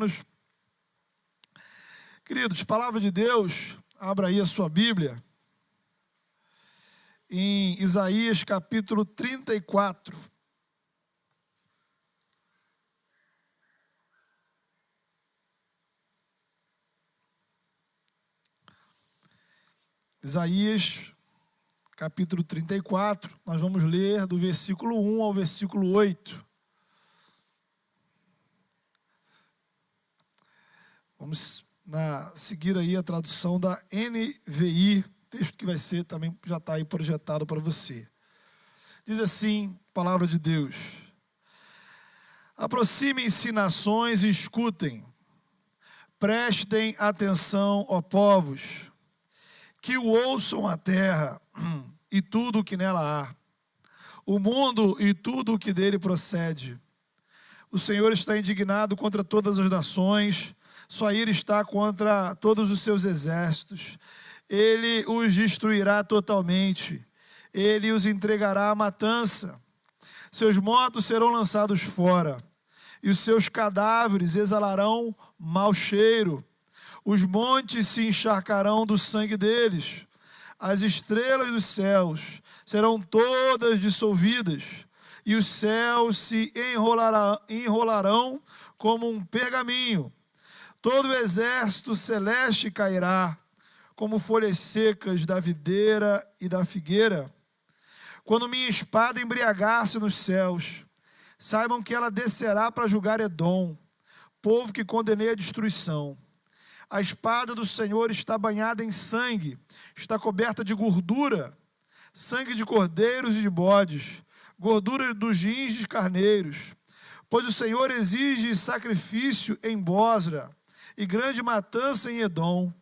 menos. Queridos, palavra de Deus, abra aí a sua Bíblia, em Isaías capítulo 34. Isaías capítulo 34, nós vamos ler do versículo 1 ao versículo 8. Vamos seguir aí a tradução da NVI, texto que vai ser também, já está aí projetado para você. Diz assim, palavra de Deus: aproximem-se nações e escutem, prestem atenção, ó povos, que o ouçam a terra e tudo o que nela há, o mundo e tudo o que dele procede. O Senhor está indignado contra todas as nações, sua ira está contra todos os seus exércitos. Ele os destruirá totalmente, ele os entregará à matança. Seus mortos serão lançados fora, e os seus cadáveres exalarão mau cheiro. Os montes se encharcarão do sangue deles. As estrelas dos céus serão todas dissolvidas, e os céus se enrolarão como um pergaminho. Todo o exército celeste cairá, como folhas secas da videira e da figueira. Quando minha espada embriagar-se nos céus, saibam que ela descerá para julgar Edom, povo que condenei à destruição. A espada do Senhor está banhada em sangue, está coberta de gordura, sangue de cordeiros e de bodes, gordura dos rins de carneiros. Pois o Senhor exige sacrifício em Bosra e grande matança em Edom.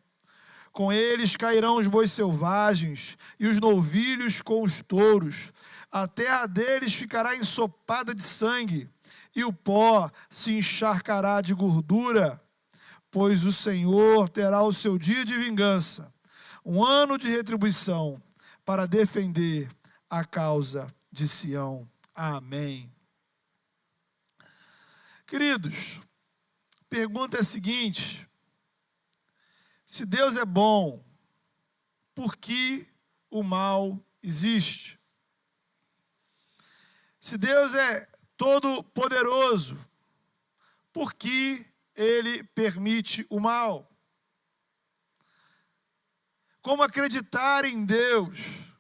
Com eles cairão os bois selvagens e os novilhos com os touros. A terra deles ficará ensopada de sangue, e o pó se encharcará de gordura. Pois o Senhor terá o seu dia de vingança, um ano de retribuição, para defender a causa de Sião. Amém. Queridos, a pergunta é a seguinte: se Deus é bom, por que o mal existe? Se Deus é todo-poderoso, por que Ele permite o mal? Como acreditar em Deus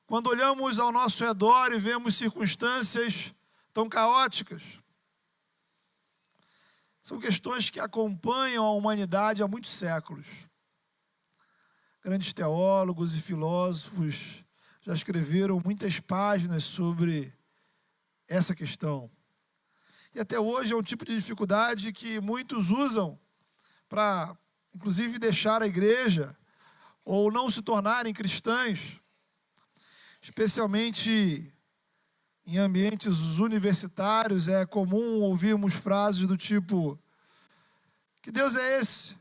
quando olhamos ao nosso redor e vemos circunstâncias tão caóticas? São questões que acompanham a humanidade há muitos séculos. Grandes teólogos e filósofos já escreveram muitas páginas sobre essa questão. E até hoje é um tipo de dificuldade que muitos usam para, inclusive, deixar a igreja ou não se tornarem cristãos, especialmente em ambientes universitários. É comum ouvirmos frases do tipo: que Deus é esse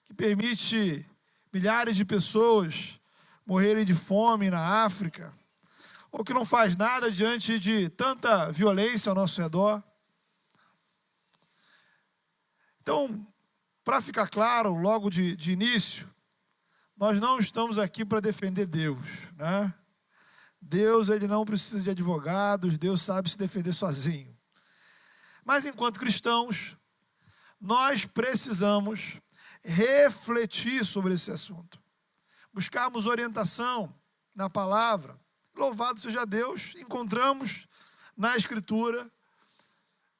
que permite milhares de pessoas morrerem de fome na África, ou que não faz nada diante de tanta violência ao nosso redor? Então, para ficar claro, logo de início, nós não estamos aqui para defender Deus, né? Deus, ele não precisa de advogados, Deus sabe se defender sozinho. Mas, enquanto cristãos, nós precisamos refletir sobre esse assunto, buscarmos orientação na palavra. Louvado seja Deus, encontramos na Escritura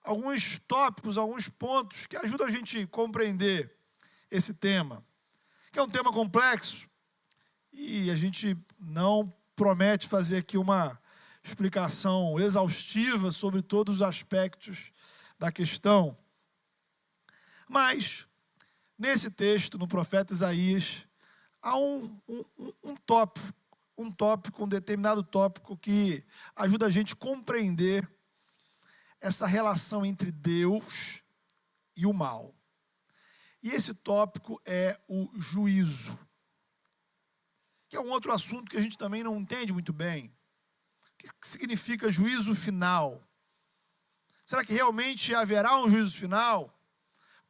alguns tópicos, alguns pontos que ajudam a gente a compreender esse tema, que é um tema complexo, e a gente não promete fazer aqui uma explicação exaustiva sobre todos os aspectos da questão. Mas, nesse texto, no profeta Isaías, há um determinado tópico que ajuda a gente a compreender essa relação entre Deus e o mal. E esse tópico é o juízo, que é um outro assunto que a gente também não entende muito bem. O que significa juízo final? Será que realmente haverá um juízo final?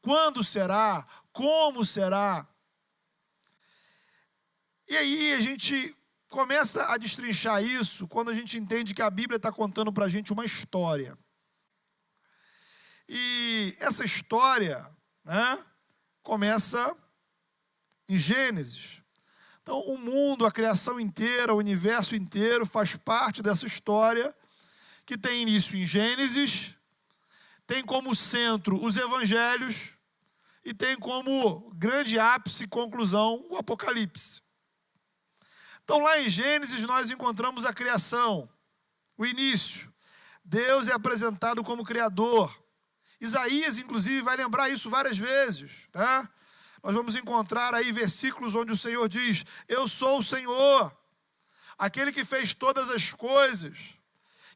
quando será, como será. E aí a gente começa a destrinchar isso quando a gente entende que a Bíblia está contando para a gente uma história. E essa história, né, começa em Gênesis. Então, o mundo, a criação inteira, o universo inteiro faz parte dessa história que tem início em Gênesis, tem como centro os evangelhos e tem como grande ápice e conclusão o Apocalipse. Então, lá em Gênesis, nós encontramos a criação, o início. Deus é apresentado como Criador. Isaías, inclusive, vai lembrar isso várias vezes, né? Nós vamos encontrar aí versículos onde o Senhor diz: eu sou o Senhor, aquele que fez todas as coisas,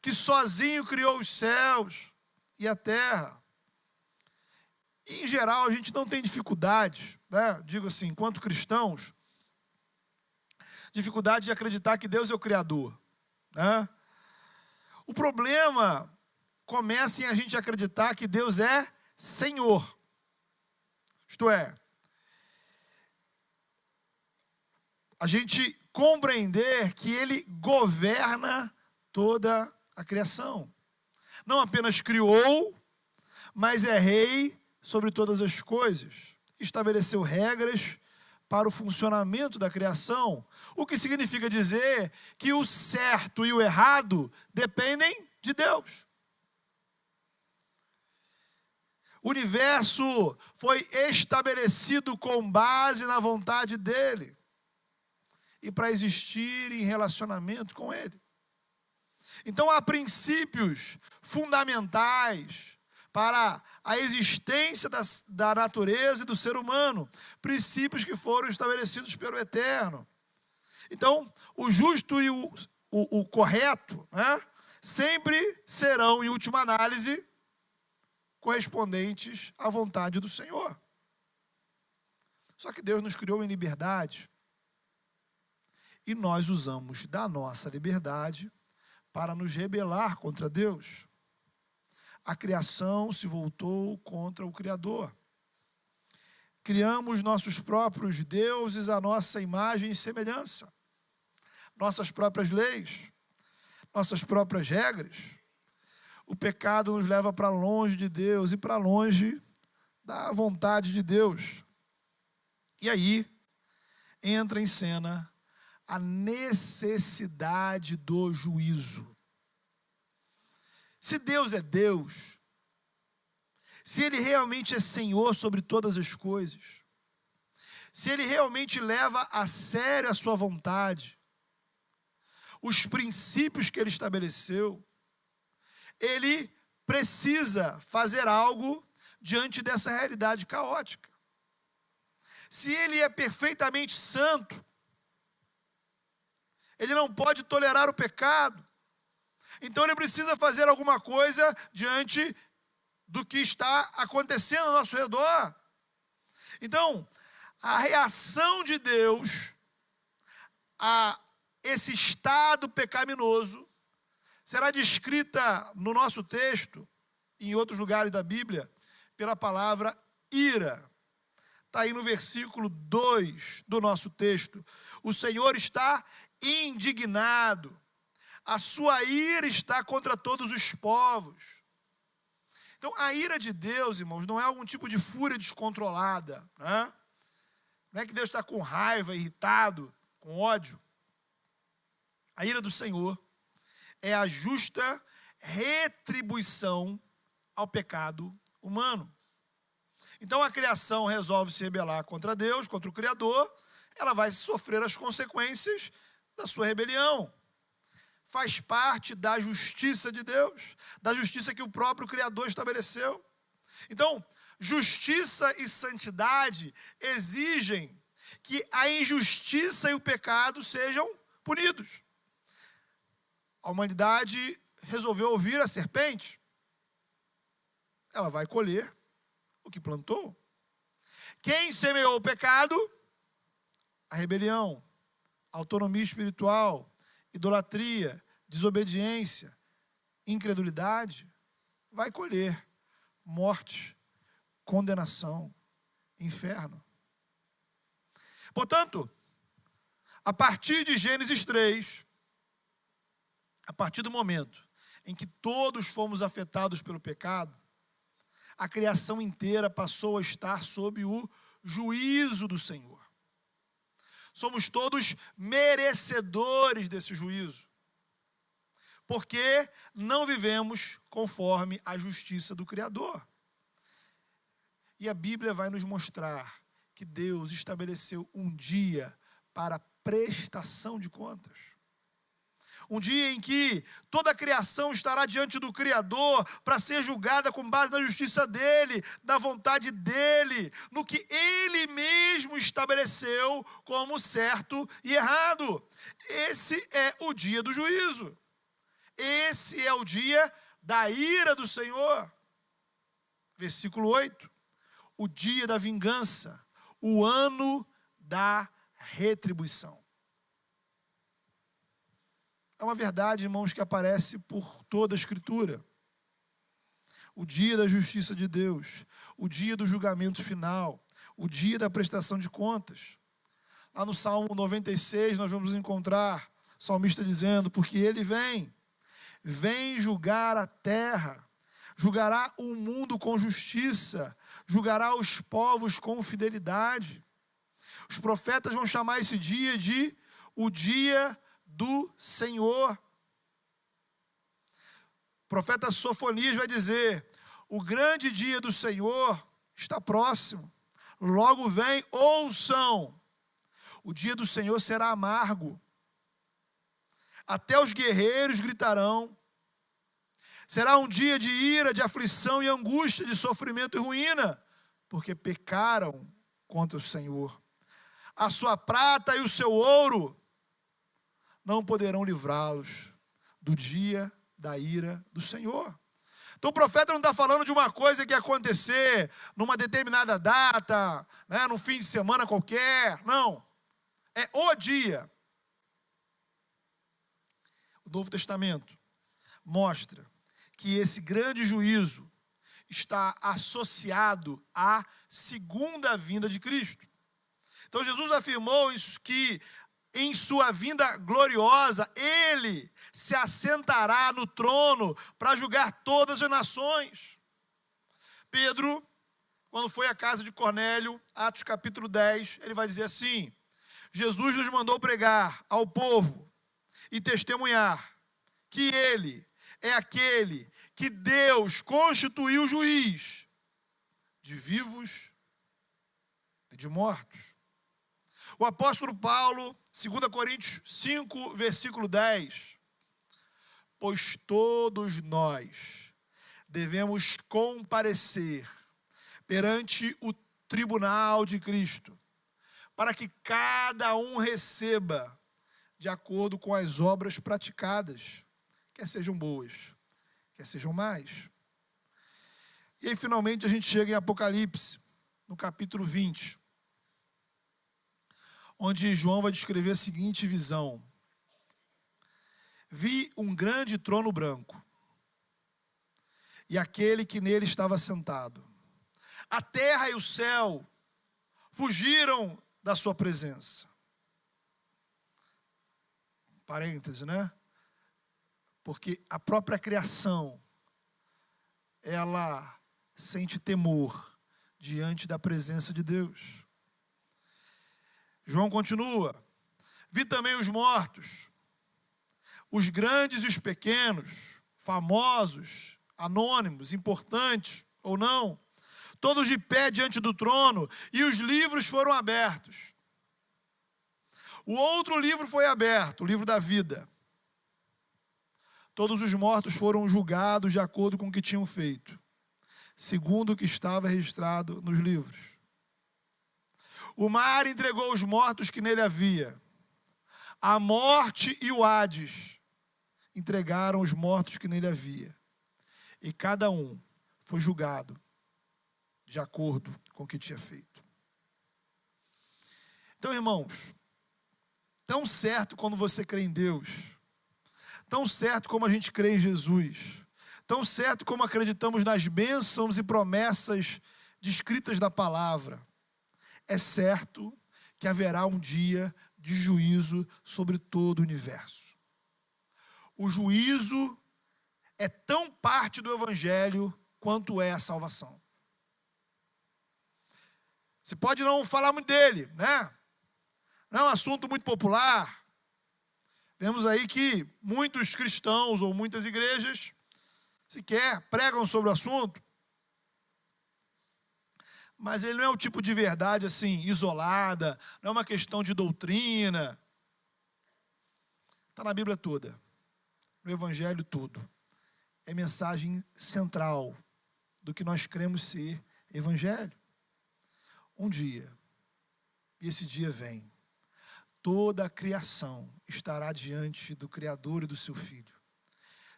que sozinho criou os céus e a terra. E, em geral, a gente não tem dificuldades, né? Digo assim, enquanto cristãos, dificuldade de acreditar que Deus é o Criador, né? O problema começa em a gente acreditar que Deus é Senhor. Isto é, a gente compreender que Ele governa toda a criação. Não apenas criou, mas é rei sobre todas as coisas. Estabeleceu regras para o funcionamento da criação, o que significa dizer que o certo e o errado dependem de Deus. O universo foi estabelecido com base na vontade dele e para existir em relacionamento com ele. Então há princípios fundamentais para a existência da natureza e do ser humano, princípios que foram estabelecidos pelo Eterno. Então, o justo e o correto, né, sempre serão, em última análise, correspondentes à vontade do Senhor. Só que Deus nos criou em liberdade e nós usamos da nossa liberdade para nos rebelar contra Deus. A criação se voltou contra o Criador. Criamos nossos próprios deuses à nossa imagem e semelhança, nossas próprias leis, nossas próprias regras. O pecado nos leva para longe de Deus e para longe da vontade de Deus. E aí entra em cena a necessidade do juízo. Se Deus é Deus, se Ele realmente é Senhor sobre todas as coisas, se Ele realmente leva a sério a sua vontade, os princípios que Ele estabeleceu, Ele precisa fazer algo diante dessa realidade caótica. Se Ele é perfeitamente santo, Ele não pode tolerar o pecado. Então Ele precisa fazer alguma coisa diante do que está acontecendo ao nosso redor. Então, a reação de Deus a esse estado pecaminoso será descrita no nosso texto, e em outros lugares da Bíblia, pela palavra ira. Está aí no versículo 2 do nosso texto. O Senhor está indignado. A sua ira está contra todos os povos. Então, a ira de Deus, irmãos, não é algum tipo de fúria descontrolada, né? Não é que Deus está com raiva, irritado, com ódio. A ira do Senhor é a justa retribuição ao pecado humano. Então, a criação resolve se rebelar contra Deus, contra o Criador, ela vai sofrer as consequências da sua rebelião. Faz parte da justiça de Deus, da justiça que o próprio Criador estabeleceu. Então, justiça e santidade exigem que a injustiça e o pecado sejam punidos. A humanidade resolveu ouvir a serpente, ela vai colher o que plantou. Quem semeou o pecado? A rebelião, a autonomia espiritual, idolatria, desobediência, incredulidade, vai colher morte, condenação, inferno. Portanto, a partir de Gênesis 3, a partir do momento em que todos fomos afetados pelo pecado, a criação inteira passou a estar sob o juízo do Senhor. Somos todos merecedores desse juízo, porque não vivemos conforme a justiça do Criador. E a Bíblia vai nos mostrar que Deus estabeleceu um dia para prestação de contas. Um dia em que toda a criação estará diante do Criador para ser julgada com base na justiça dele, na vontade dele, no que ele mesmo estabeleceu como certo e errado. Esse é o dia do juízo. Esse é o dia da ira do Senhor. Versículo 8. O dia da vingança, o ano da retribuição. É uma verdade, irmãos, que aparece por toda a Escritura. O dia da justiça de Deus, o dia do julgamento final, o dia da prestação de contas. Lá no Salmo 96 nós vamos encontrar o salmista dizendo: porque ele vem julgar a terra, julgará o mundo com justiça, julgará os povos com fidelidade. Os profetas vão chamar esse dia de o dia do Senhor. O profeta Sofonias vai dizer: o grande dia do Senhor está próximo, logo vem, ouçam. O dia do Senhor será amargo, até os guerreiros gritarão. Será um dia de ira, de aflição e angústia, de sofrimento e ruína, porque pecaram contra o Senhor. A sua prata e o seu ouro não poderão livrá-los do dia da ira do Senhor. Então o profeta não está falando de uma coisa que ia acontecer numa determinada data, né, num fim de semana qualquer. Não. É o dia. O Novo Testamento mostra que esse grande juízo está associado à segunda vinda de Cristo. Então Jesus afirmou isso, que em sua vinda gloriosa, ele se assentará no trono para julgar todas as nações. Pedro, quando foi à casa de Cornélio, Atos capítulo 10, ele vai dizer assim: Jesus nos mandou pregar ao povo e testemunhar que ele é aquele que Deus constituiu juiz de vivos e de mortos. O apóstolo Paulo, 2 Coríntios 5, versículo 10, pois todos nós devemos comparecer perante o tribunal de Cristo, para que cada um receba de acordo com as obras praticadas, quer sejam boas, quer sejam más. E aí, finalmente, a gente chega em Apocalipse, no capítulo 20, onde João vai descrever a seguinte visão: vi um grande trono branco, e aquele que nele estava sentado. A terra e o céu fugiram da sua presença. Parêntese, né? Porque a própria criação, ela sente temor diante da presença de Deus. João continua: vi também os mortos, os grandes e os pequenos, famosos, anônimos, importantes ou não, todos de pé diante do trono, e os livros foram abertos. O outro livro foi aberto, o livro da vida. Todos os mortos foram julgados de acordo com o que tinham feito, segundo o que estava registrado nos livros. O mar entregou os mortos que nele havia. A morte e o Hades entregaram os mortos que nele havia. E cada um foi julgado de acordo com o que tinha feito. Então, irmãos, tão certo quando você crê em Deus, tão certo como a gente crê em Jesus, tão certo como acreditamos nas bênçãos e promessas descritas na palavra, é certo que haverá um dia de juízo sobre todo o universo. O juízo é tão parte do Evangelho quanto é a salvação. Você pode não falar muito dele, né? Não é um assunto muito popular. Vemos aí que muitos cristãos ou muitas igrejas sequer pregam sobre o assunto. Mas ele não é o tipo de verdade assim, isolada, não é uma questão de doutrina. Está na Bíblia toda, no Evangelho todo. É mensagem central do que nós cremos ser Evangelho. Um dia, e esse dia vem, toda a criação estará diante do Criador e do seu Filho,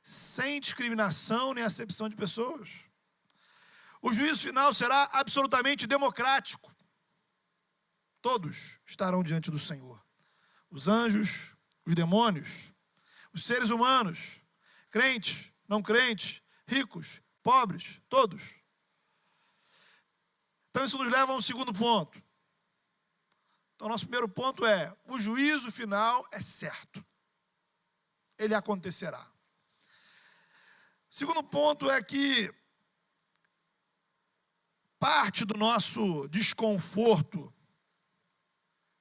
sem discriminação nem acepção de pessoas. O juízo final será absolutamente democrático. Todos estarão diante do Senhor. Os anjos, os demônios, os seres humanos, crentes, não crentes, ricos, pobres, todos. Então isso nos leva a um segundo ponto. Então nosso primeiro ponto é, o juízo final é certo. Ele acontecerá. Segundo ponto é que parte do nosso desconforto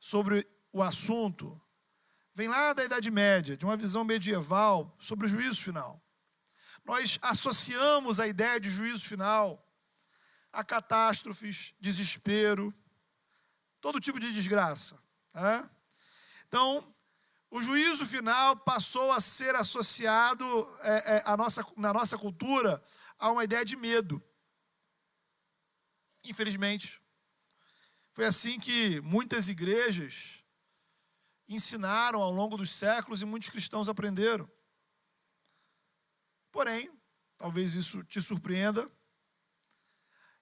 sobre o assunto vem lá da Idade Média, de uma visão medieval sobre o juízo final. Nós associamos a ideia de juízo final a catástrofes, desespero, todo tipo de desgraça. Né? Então, o juízo final passou a ser associado na nossa cultura a uma ideia de medo. Infelizmente, foi assim que muitas igrejas ensinaram ao longo dos séculos e muitos cristãos aprenderam. Porém, talvez isso te surpreenda,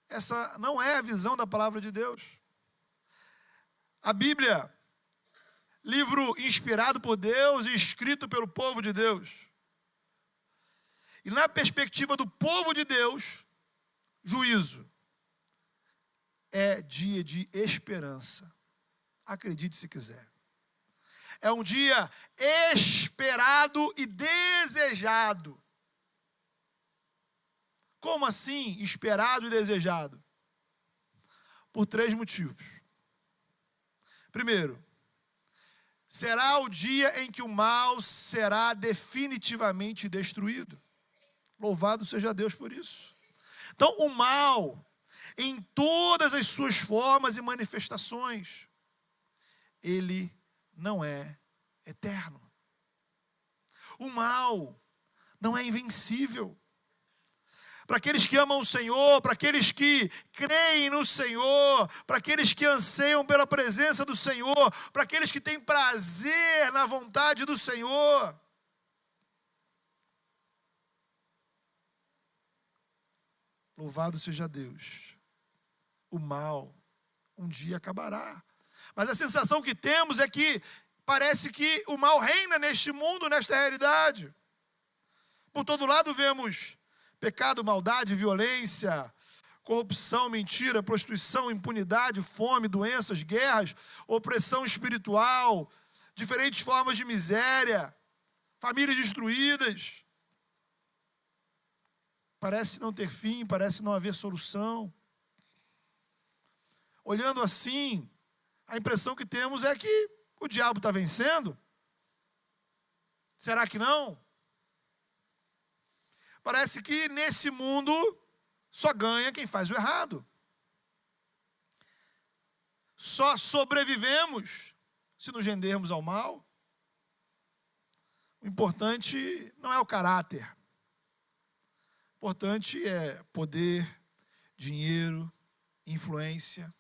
essa não é a visão da palavra de Deus. A Bíblia, livro inspirado por Deus e escrito pelo povo de Deus. E na perspectiva do povo de Deus, juízo é dia de esperança. Acredite se quiser. É um dia esperado e desejado. Como assim esperado e desejado? Por 3 motivos. Primeiro, será o dia em que o mal será definitivamente destruído. Louvado seja Deus por isso. Então, o mal, em todas as suas formas e manifestações, ele não é eterno. O mal não é invencível. Para aqueles que amam o Senhor, para aqueles que creem no Senhor, para aqueles que anseiam pela presença do Senhor, para aqueles que têm prazer na vontade do Senhor. Louvado seja Deus. O mal um dia acabará. Mas a sensação que temos é que parece que o mal reina neste mundo, nesta realidade. Por todo lado vemos pecado, maldade, violência, corrupção, mentira, prostituição, impunidade, fome, doenças, guerras, opressão espiritual, diferentes formas de miséria, famílias destruídas. Parece não ter fim, parece não haver solução. Olhando assim, a impressão que temos é que o diabo está vencendo. Será que não? Parece que nesse mundo só ganha quem faz o errado. Só sobrevivemos se nos rendermos ao mal. O importante não é o caráter. O importante é poder, dinheiro, influência.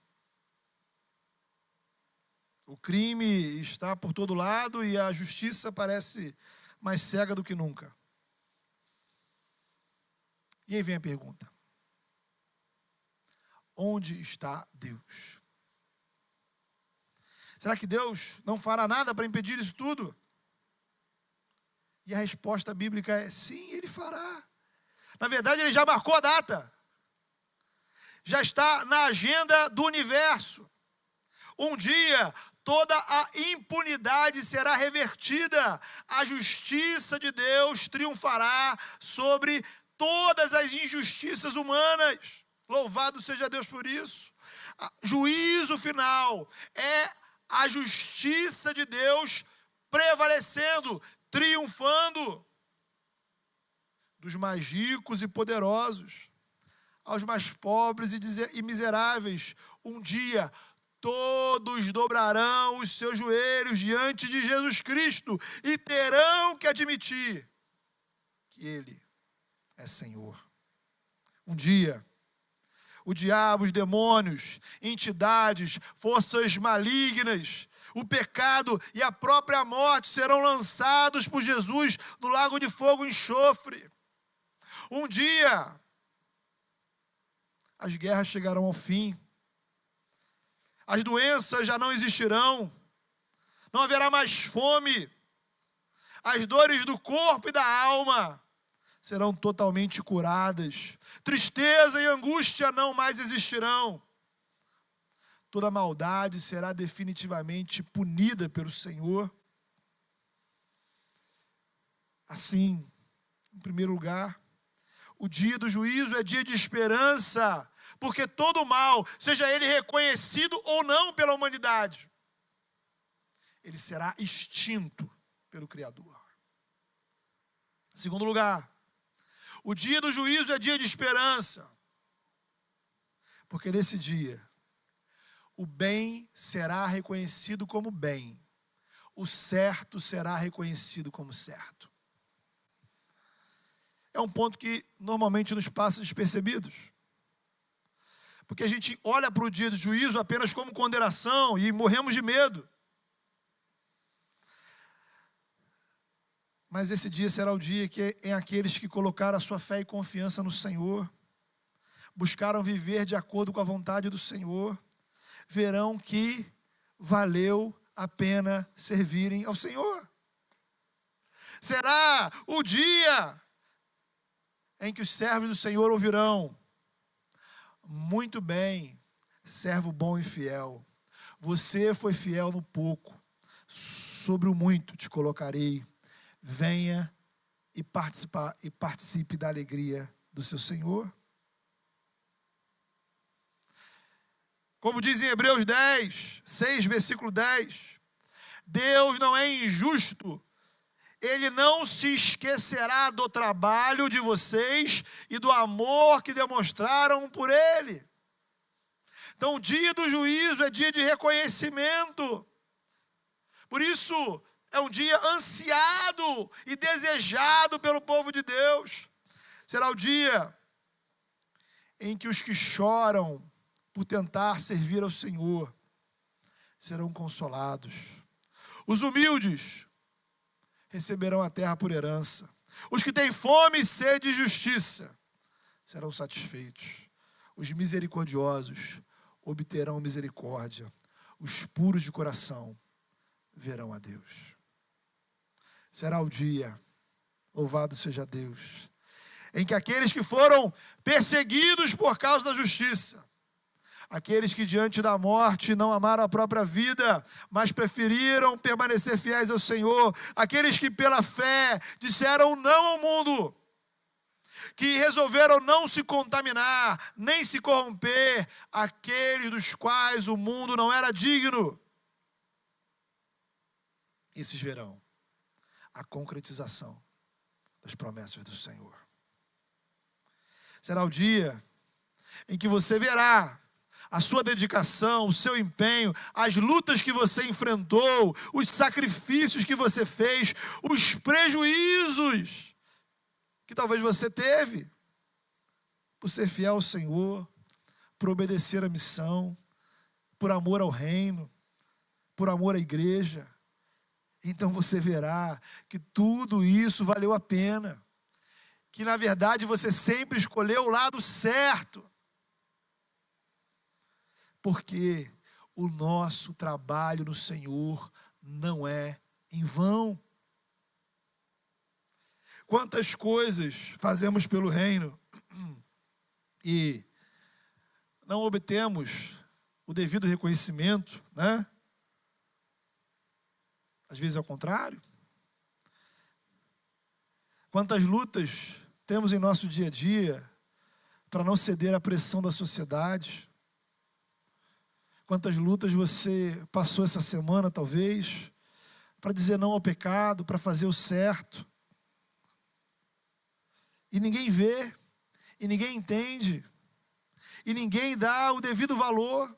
O crime está por todo lado e a justiça parece mais cega do que nunca. E aí vem a pergunta: onde está Deus? Será que Deus não fará nada para impedir isso tudo? E a resposta bíblica é sim, Ele fará. Na verdade, Ele já marcou a data. já está na agenda do universo. Um dia, toda a impunidade será revertida. A justiça de Deus triunfará sobre todas as injustiças humanas. Louvado seja Deus por isso. Juízo final é a justiça de Deus prevalecendo, triunfando. Dos mais ricos e poderosos aos mais pobres e miseráveis, um dia todos dobrarão os seus joelhos diante de Jesus Cristo e terão que admitir que Ele é Senhor. Um dia, o diabo, os demônios, entidades, forças malignas, o pecado e a própria morte serão lançados por Jesus no lago de fogo e enxofre. Um dia, as guerras chegarão ao fim. As doenças já não existirão. Não haverá mais fome. As dores do corpo e da alma serão totalmente curadas. Tristeza e angústia não mais existirão. Toda maldade será definitivamente punida pelo Senhor. Assim, em primeiro lugar, o dia do juízo é dia de esperança, porque todo mal, seja ele reconhecido ou não pela humanidade, ele será extinto pelo Criador. Em segundo lugar, o dia do juízo é dia de esperança, porque nesse dia, o bem será reconhecido como bem, o certo será reconhecido como certo. É um ponto que normalmente nos passa despercebidos. Porque a gente olha para o dia do juízo apenas como condenação e morremos de medo. Mas esse dia será o dia que em aqueles que colocaram a sua fé e confiança no Senhor, buscaram viver de acordo com a vontade do Senhor, verão que valeu a pena servirem ao Senhor. Será o dia em que os servos do Senhor ouvirão: muito bem, servo bom e fiel. Você foi fiel no pouco, sobre o muito te colocarei. Venha e participe da alegria do seu Senhor. Como diz em Hebreus 6, versículo 10, Deus não é injusto. Ele não se esquecerá do trabalho de vocês e do amor que demonstraram por Ele. Então, o dia do juízo é dia de reconhecimento. Por isso, é um dia ansiado e desejado pelo povo de Deus. Será o dia em que os que choram por tentar servir ao Senhor serão consolados. Os humildes receberão a terra por herança. Os que têm fome e sede de justiça serão satisfeitos. Os misericordiosos obterão misericórdia. Os puros de coração verão a Deus. Será o dia, louvado seja Deus, em que aqueles que foram perseguidos por causa da justiça, aqueles que diante da morte não amaram a própria vida, mas preferiram permanecer fiéis ao Senhor, aqueles que pela fé disseram não ao mundo, que resolveram não se contaminar, nem se corromper, aqueles dos quais o mundo não era digno, esses verão a concretização das promessas do Senhor. Será o dia em que você verá a sua dedicação, o seu empenho, as lutas que você enfrentou, os sacrifícios que você fez, os prejuízos que talvez você teve por ser fiel ao Senhor, por obedecer à missão, por amor ao reino, por amor à igreja. Então você verá que tudo isso valeu a pena, que na verdade você sempre escolheu o lado certo. Porque o nosso trabalho no Senhor não é em vão. Quantas coisas fazemos pelo reino e não obtemos o devido reconhecimento, né? Às vezes é o contrário. Quantas lutas temos em nosso dia a dia para não ceder à pressão da sociedade? Quantas lutas você passou essa semana, talvez, para dizer não ao pecado, para fazer o certo? E ninguém vê, e ninguém entende, e ninguém dá o devido valor.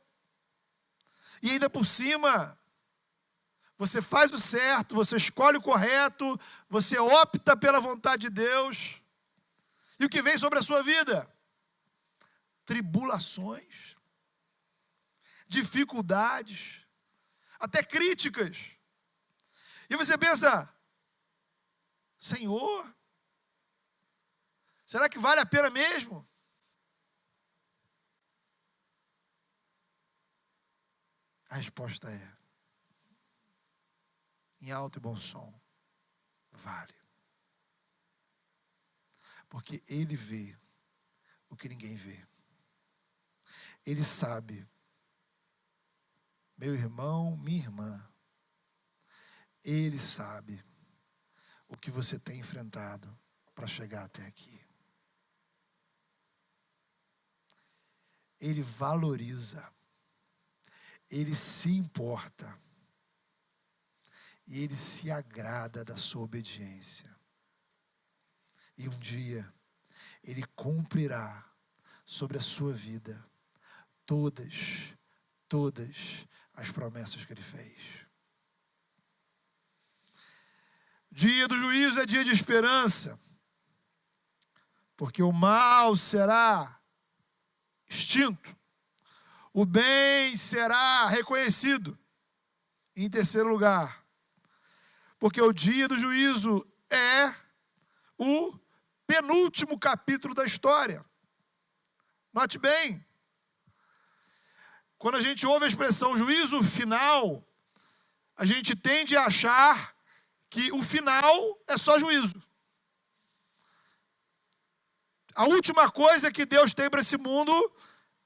E ainda por cima, você faz o certo, você escolhe o correto, você opta pela vontade de Deus. E o que vem sobre a sua vida? Tribulações, dificuldades, até críticas. E você pensa, Senhor, será que vale a pena mesmo? A resposta é, em alto e bom som, vale. Porque Ele vê o que ninguém vê. Ele sabe, meu irmão, minha irmã, Ele sabe o que você tem enfrentado para chegar até aqui. Ele valoriza, Ele se importa e Ele se agrada da sua obediência. E um dia Ele cumprirá sobre a sua vida todas as promessas que Ele fez. Dia do juízo é dia de esperança, porque o mal será extinto, o bem será reconhecido. Em terceiro lugar, porque o dia do juízo é o penúltimo capítulo da história. Note bem, quando a gente ouve a expressão juízo final, a gente tende a achar que o final é só juízo. A última coisa que Deus tem para esse mundo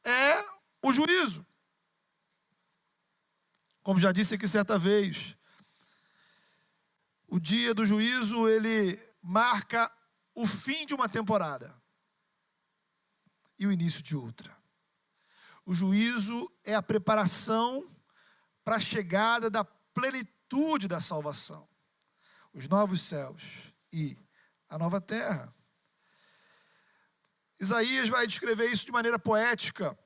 é o juízo. Como já disse aqui certa vez, o dia do juízo, ele marca o fim de uma temporada e o início de outra. O juízo é a preparação para a chegada da plenitude da salvação. Os novos céus e a nova terra. Isaías vai descrever isso de maneira poética,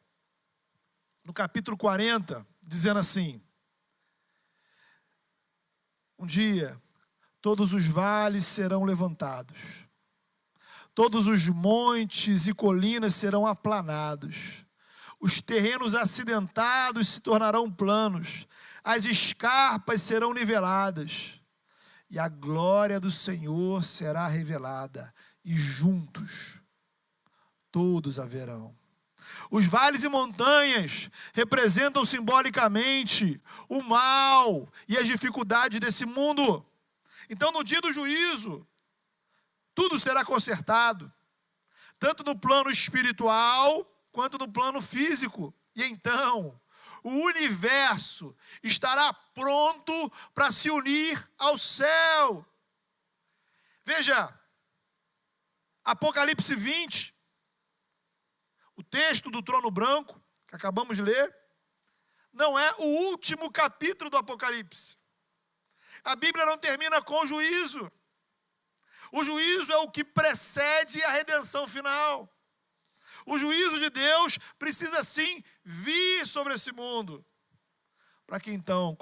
no capítulo 40, dizendo assim: um dia, todos os vales serão levantados, todos os montes e colinas serão aplanados, os terrenos acidentados se tornarão planos, as escarpas serão niveladas, e a glória do Senhor será revelada, e juntos todos a verão. Os vales e montanhas representam simbolicamente o mal e as dificuldades desse mundo. Então, no dia do juízo, tudo será consertado, tanto no plano espiritual quanto no plano físico. E então, o universo estará pronto para se unir ao céu. Veja, Apocalipse 20, o texto do trono branco, que acabamos de ler, não é o último capítulo do Apocalipse. A Bíblia não termina com o juízo. O juízo é o que precede a redenção final. O juízo de Deus precisa sim vir sobre esse mundo, para que então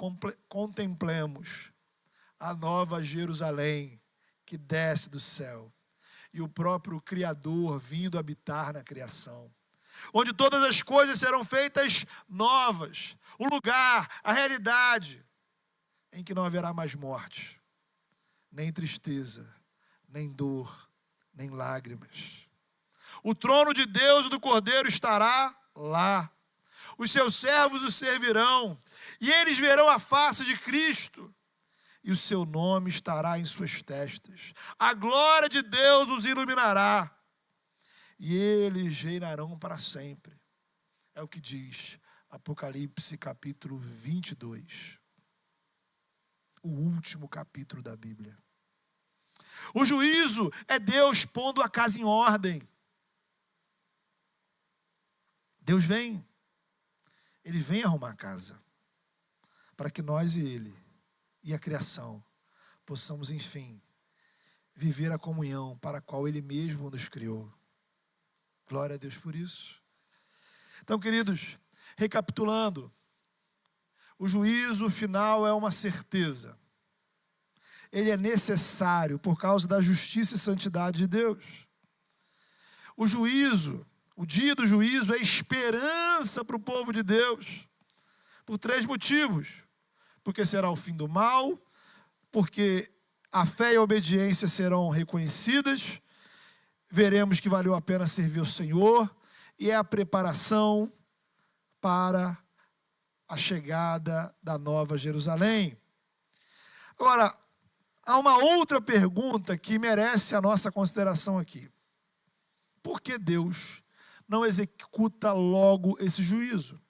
contemplemos a nova Jerusalém que desce do céu e o próprio Criador vindo habitar na criação, onde todas as coisas serão feitas novas, o lugar, a realidade em que não haverá mais morte, nem tristeza, nem dor, nem lágrimas. O trono de Deus e do Cordeiro estará lá. Os seus servos o servirão, e eles verão a face de Cristo, e o seu nome estará em suas testas. A glória de Deus os iluminará, e eles reinarão para sempre. É o que diz Apocalipse capítulo 22. O último capítulo da Bíblia. O juízo é Deus pondo a casa em ordem. Deus vem. Ele vem arrumar a casa. Para que nós e Ele, e a criação, possamos, enfim, viver a comunhão para a qual Ele mesmo nos criou. Glória a Deus por isso. Então, queridos, recapitulando, o juízo final é uma certeza. Ele é necessário por causa da justiça e santidade de Deus. O juízo, o dia do juízo é esperança para o povo de Deus. Por 3 motivos. Porque será o fim do mal, porque a fé e a obediência serão reconhecidas, veremos que valeu a pena servir o Senhor, e é a preparação para a chegada da Nova Jerusalém. Agora, há uma outra pergunta que merece a nossa consideração aqui. Por que Deus não executa logo esse juízo?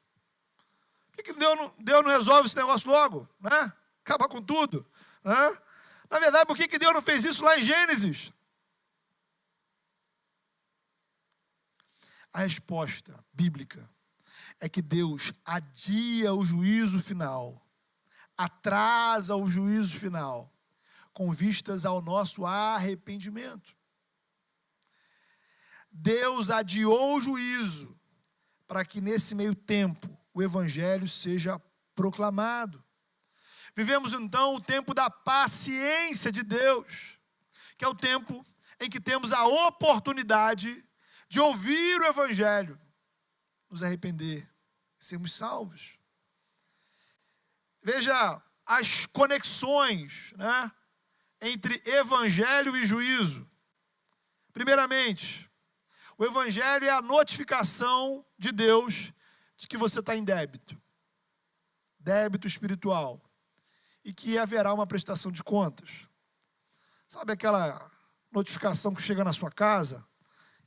Por que Deus não resolve esse negócio logo? Né? Acaba com tudo. Né? Na verdade, por que Deus não fez isso lá em Gênesis? A resposta bíblica é que Deus adia o juízo final, atrasa o juízo final, com vistas ao nosso arrependimento. Deus adiou o juízo para que nesse meio tempo o evangelho seja proclamado. Vivemos então o tempo da paciência de Deus, que é o tempo em que temos a oportunidade de ouvir o evangelho, nos arrepender, sermos salvos. Veja as conexões, né, entre evangelho e juízo. Primeiramente, o evangelho é a notificação de Deus de que você está em débito espiritual, e que haverá uma prestação de contas. Sabe aquela notificação que chega na sua casa,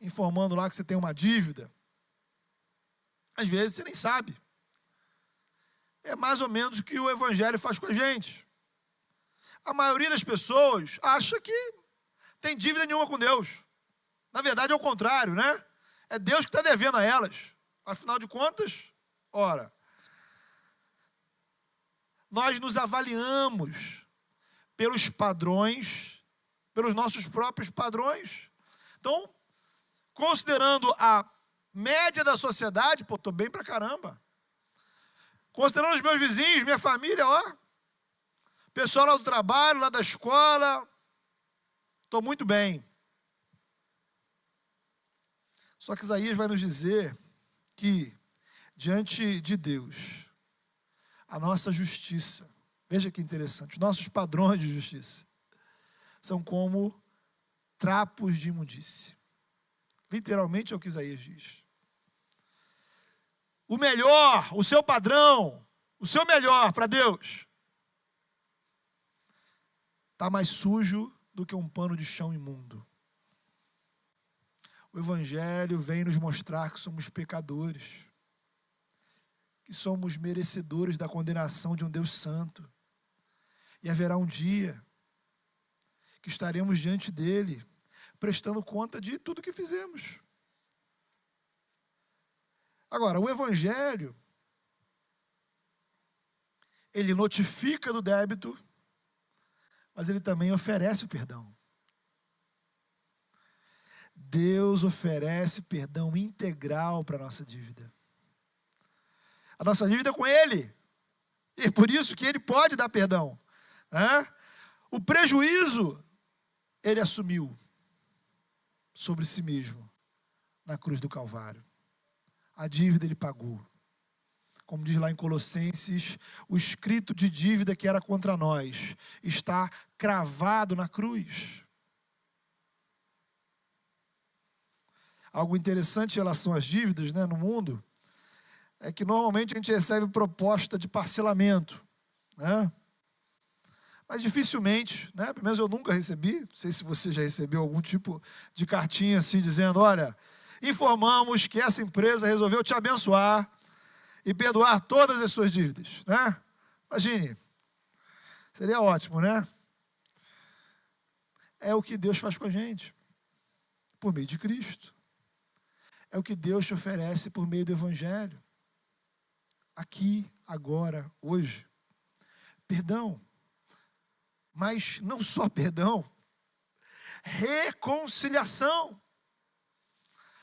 informando lá que você tem uma dívida? Às vezes você nem sabe. É mais ou menos o que o evangelho faz com a gente. A maioria das pessoas acha que tem dívida nenhuma com Deus. Na verdade é o contrário, né? É Deus que está devendo a elas. Afinal de contas, ora, nós nos avaliamos pelos padrões, pelos nossos próprios padrões. Então, considerando a média da sociedade, pô, estou bem pra caramba. Considerando os meus vizinhos, minha família, ó, pessoal lá do trabalho, lá da escola, estou muito bem. Só que Isaías vai nos dizer que, diante de Deus, a nossa justiça, veja que interessante, os nossos padrões de justiça são como trapos de imundície. Literalmente é o que Isaías diz. O melhor, o seu padrão, o seu melhor para Deus, está mais sujo do que um pano de chão imundo. O Evangelho vem nos mostrar que somos pecadores, que somos merecedores da condenação de um Deus santo. E haverá um dia que estaremos diante dele, prestando conta de tudo que fizemos. Agora, o Evangelho, ele notifica do débito, mas ele também oferece o perdão. Deus oferece perdão integral para a nossa dívida. A nossa dívida é com Ele. E é por isso que Ele pode dar perdão. O prejuízo, Ele assumiu sobre si mesmo na cruz do Calvário. A dívida Ele pagou. Como diz lá em Colossenses, o escrito de dívida que era contra nós está cravado na cruz. Algo interessante em relação às dívidas, né, no mundo, é que normalmente a gente recebe proposta de parcelamento, né? Mas dificilmente, né, pelo menos eu nunca recebi, não sei se você já recebeu algum tipo de cartinha assim, dizendo, olha, informamos que essa empresa resolveu te abençoar e perdoar todas as suas dívidas, né? Imagine, seria ótimo, né? É o que Deus faz com a gente, por meio de Cristo. É o que Deus te oferece por meio do Evangelho. Aqui, agora, hoje. Perdão. Mas não só perdão. Reconciliação.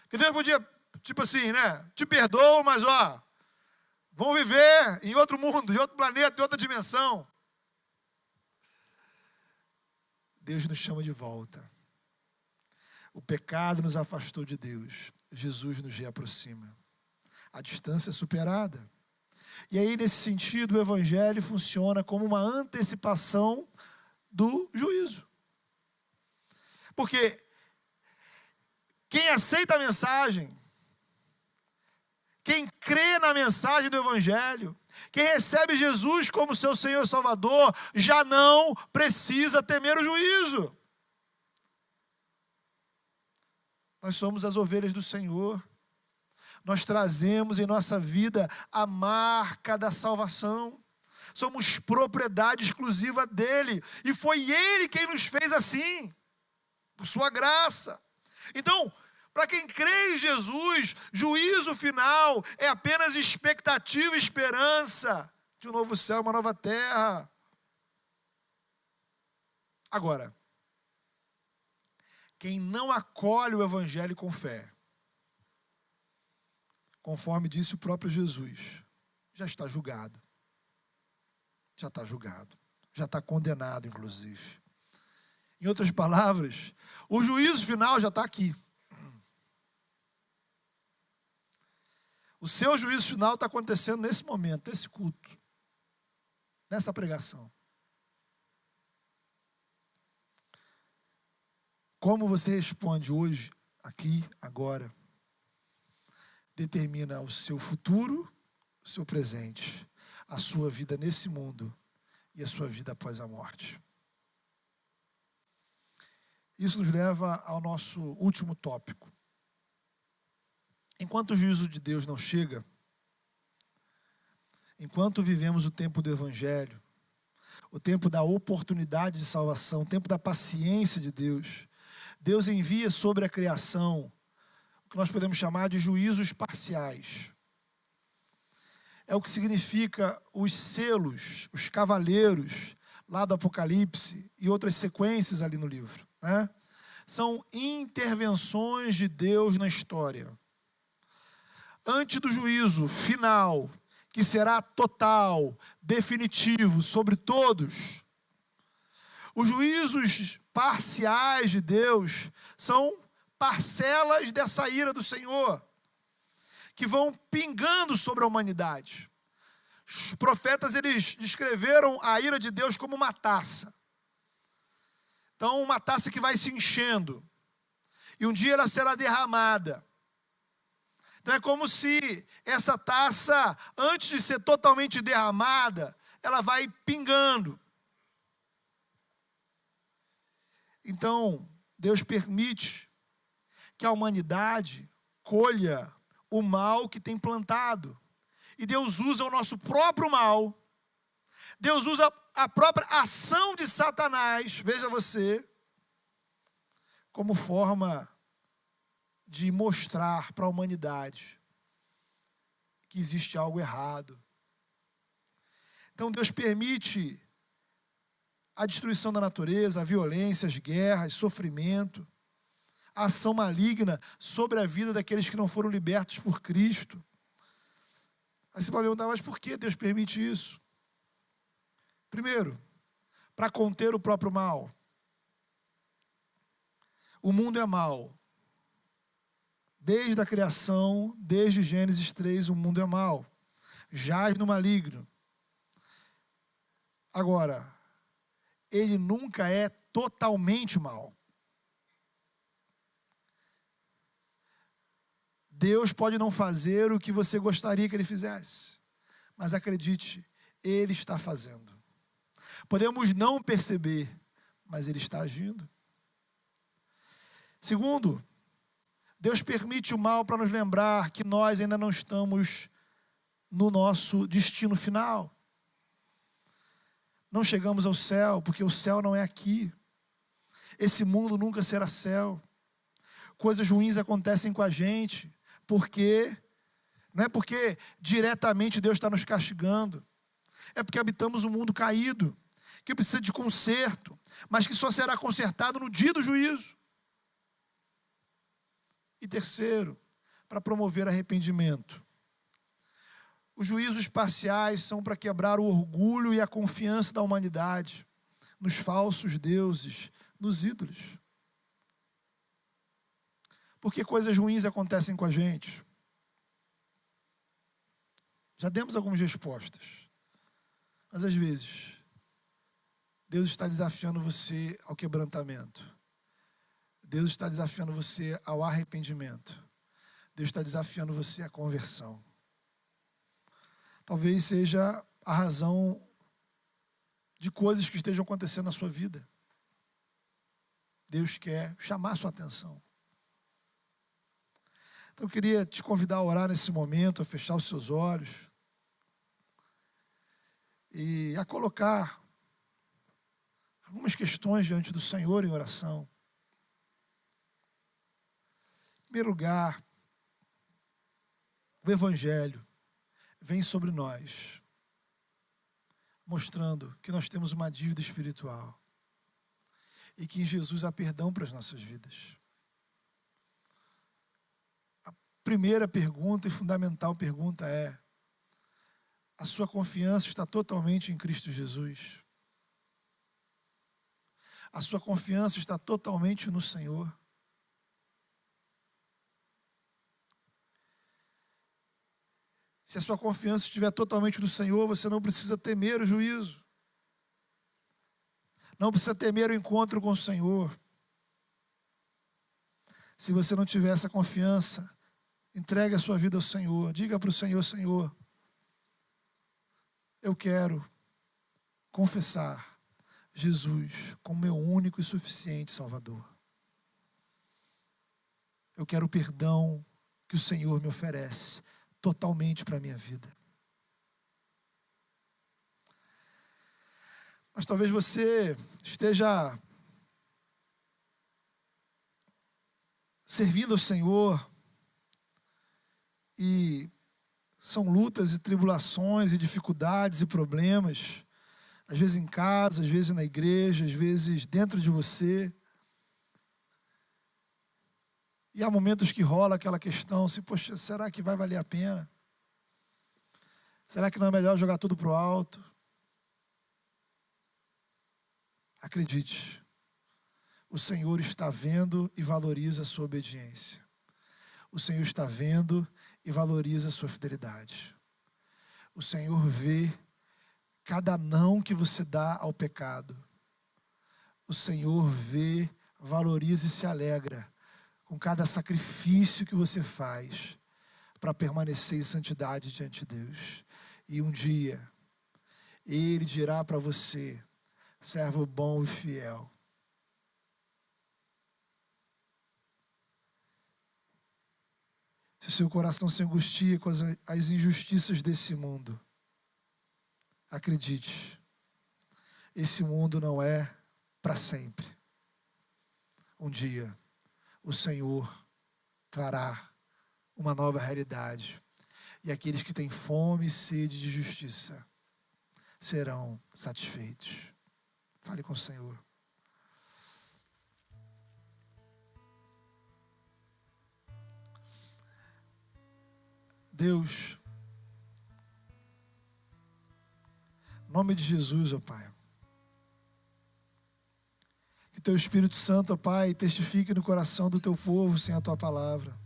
Porque Deus podia, tipo assim, né? Te perdoo, mas vão viver em outro mundo, em outro planeta, em outra dimensão. Deus nos chama de volta. O pecado nos afastou de Deus. Jesus nos reaproxima. A distância é superada. E aí, nesse sentido, o Evangelho funciona como uma antecipação do juízo. Porque quem aceita a mensagem, quem crê na mensagem do Evangelho, quem recebe Jesus como seu Senhor e Salvador, já não precisa temer o juízo. Nós somos as ovelhas do Senhor. Nós trazemos em nossa vida a marca da salvação. Somos propriedade exclusiva dele. E foi ele quem nos fez assim, por sua graça. Então, para quem crê em Jesus, juízo final é apenas expectativa e esperança de um novo céu, uma nova terra. Agora, quem não acolhe o Evangelho com fé, conforme disse o próprio Jesus, já está julgado. Já está julgado. Já está condenado, inclusive. Em outras palavras, o juízo final já está aqui. O seu juízo final está acontecendo nesse momento, nesse culto, nessa pregação. Como você responde hoje, aqui, agora, determina o seu futuro, o seu presente, a sua vida nesse mundo e a sua vida após a morte. Isso nos leva ao nosso último tópico. Enquanto o juízo de Deus não chega, enquanto vivemos o tempo do Evangelho, o tempo da oportunidade de salvação, o tempo da paciência de Deus, Deus envia sobre a criação o que nós podemos chamar de juízos parciais. É o que significa os selos, os cavaleiros, lá do Apocalipse e outras sequências ali no livro, né? São intervenções de Deus na história. Antes do juízo final, que será total, definitivo sobre todos, os juízos parciais de Deus são parcelas dessa ira do Senhor, que vão pingando sobre a humanidade. Os profetas, eles descreveram a ira de Deus como uma taça. Então, uma taça que vai se enchendo. E um dia ela será derramada. Então, é como se essa taça, antes de ser totalmente derramada, ela vai pingando. Então, Deus permite que a humanidade colha o mal que tem plantado. E Deus usa o nosso próprio mal. Deus usa a própria ação de Satanás, veja você, como forma de mostrar para a humanidade que existe algo errado. Então Deus permite a destruição da natureza, a violência, as guerras, sofrimento, a ação maligna sobre a vida daqueles que não foram libertos por Cristo. Aí você pode perguntar, mas por que Deus permite isso? Primeiro, para conter o próprio mal. O mundo é mau. Desde a criação, desde Gênesis 3, o mundo é mau. Jaz no maligno. Agora, ele nunca é totalmente mau. Deus pode não fazer o que você gostaria que ele fizesse, mas acredite, ele está fazendo. Podemos não perceber, mas ele está agindo. Segundo, Deus permite o mal para nos lembrar que nós ainda não estamos no nosso destino final. Não chegamos ao céu, porque o céu não é aqui. Esse mundo nunca será céu. Coisas ruins acontecem com a gente, porque não é porque diretamente Deus está nos castigando. É porque habitamos um mundo caído, que precisa de conserto, mas que só será consertado no dia do juízo. E terceiro, para promover arrependimento. Os juízos parciais são para quebrar o orgulho e a confiança da humanidade nos falsos deuses, nos ídolos. Porque coisas ruins acontecem com a gente. Já demos algumas respostas. Mas às vezes, Deus está desafiando você ao quebrantamento. Deus está desafiando você ao arrependimento. Deus está desafiando você à conversão. Talvez seja a razão de coisas que estejam acontecendo na sua vida. Deus quer chamar a sua atenção. Então eu queria te convidar a orar nesse momento, a fechar os seus olhos e a colocar algumas questões diante do Senhor em oração. Em primeiro lugar, o Evangelho vem sobre nós, mostrando que nós temos uma dívida espiritual e que em Jesus há perdão para as nossas vidas. A primeira pergunta e fundamental pergunta é: a sua confiança está totalmente em Cristo Jesus? A sua confiança está totalmente no Senhor? Se a sua confiança estiver totalmente no Senhor, você não precisa temer o juízo. Não precisa temer o encontro com o Senhor. Se você não tiver essa confiança, entregue a sua vida ao Senhor. Diga para o Senhor: Senhor, eu quero confessar Jesus como meu único e suficiente Salvador. Eu quero o perdão que o Senhor me oferece totalmente para a minha vida. Mas talvez você esteja servindo ao Senhor e são lutas e tribulações e dificuldades e problemas, às vezes em casa, às vezes na igreja, às vezes dentro de você. E há momentos que rola aquela questão, assim, poxa, será que vai valer a pena? Será que não é melhor jogar tudo para o alto? Acredite, o Senhor está vendo e valoriza a sua obediência. O Senhor está vendo e valoriza a sua fidelidade. O Senhor vê cada não que você dá ao pecado. O Senhor vê, valoriza e se alegra com cada sacrifício que você faz para permanecer em santidade diante de Deus. E um dia, Ele dirá para você: servo bom e fiel. Se o seu coração se angustia com as injustiças desse mundo, acredite, esse mundo não é para sempre. Um dia, o Senhor trará uma nova realidade. E aqueles que têm fome e sede de justiça serão satisfeitos. Fale com o Senhor. Deus, em nome de Jesus, ó Pai, que Teu Espírito Santo, ó Pai, testifique no coração do Teu povo sem a Tua palavra.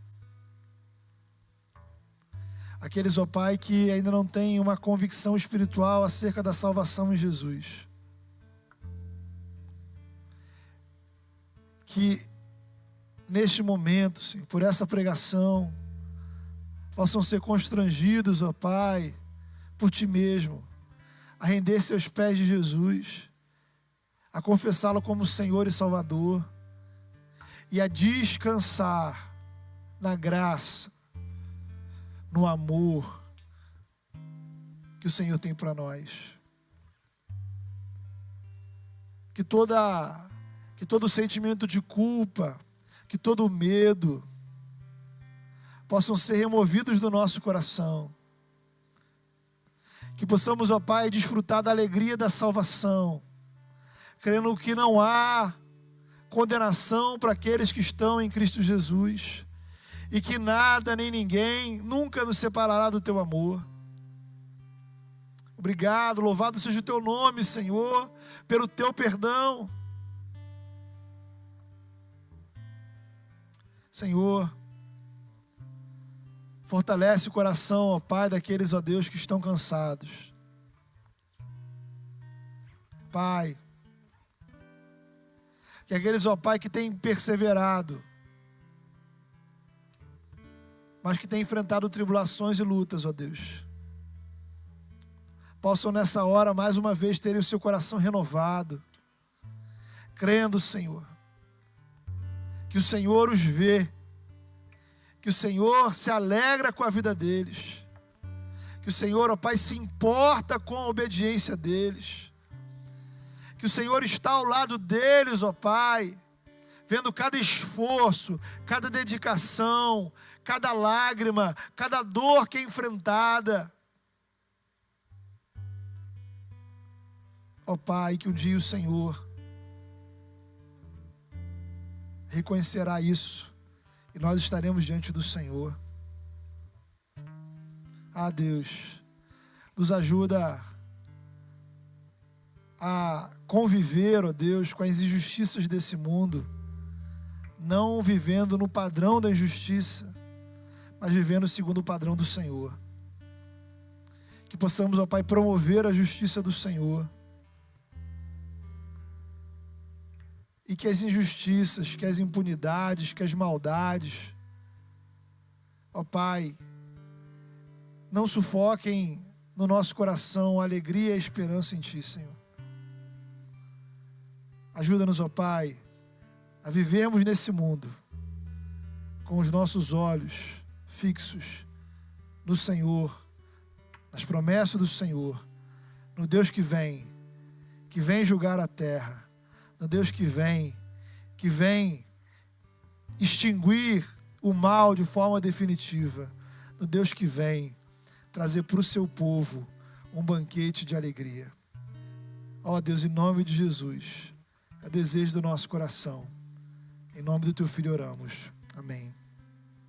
Aqueles, ó Pai, que ainda não têm uma convicção espiritual acerca da salvação em Jesus. Que neste momento, Senhor, por essa pregação, possam ser constrangidos, ó Pai, por Ti mesmo, a render-se aos pés de Jesus, a confessá-lo como Senhor e Salvador, e a descansar na graça, no amor que o Senhor tem para nós. Que todo sentimento de culpa, que todo medo possam ser removidos do nosso coração. Que possamos, ó Pai, desfrutar da alegria da salvação, crendo que não há condenação para aqueles que estão em Cristo Jesus, e que nada nem ninguém nunca nos separará do teu amor. Obrigado, louvado seja o teu nome, Senhor, pelo teu perdão. Senhor, fortalece o coração, ó Pai, daqueles, ó Deus, que estão cansados. Pai, que aqueles, ó Pai, que têm perseverado, mas que têm enfrentado tribulações e lutas, ó Deus, possam nessa hora, mais uma vez, terem o seu coração renovado, crendo, Senhor, que o Senhor os vê, que o Senhor se alegra com a vida deles, que o Senhor, ó Pai, se importa com a obediência deles, que o Senhor está ao lado deles, ó Pai, vendo cada esforço, cada dedicação, cada lágrima, cada dor que é enfrentada. Ó Pai, que um dia o Senhor reconhecerá isso e nós estaremos diante do Senhor. Ah, Deus, nos ajuda a conviver, ó Deus, com as injustiças desse mundo, não vivendo no padrão da injustiça, mas vivendo segundo o padrão do Senhor. Que possamos, ó Pai, promover a justiça do Senhor, e que as injustiças, que as impunidades, que as maldades, ó Pai, não sufoquem no nosso coração a alegria e a esperança em Ti, Senhor. Ajuda-nos, ó Pai, a vivermos nesse mundo com os nossos olhos fixos no Senhor, nas promessas do Senhor, no Deus que vem julgar a terra, no Deus que vem extinguir o mal de forma definitiva, no Deus que vem trazer para o seu povo um banquete de alegria. Ó Deus, em nome de Jesus, é o desejo do nosso coração. Em nome do teu Filho oramos. Amém.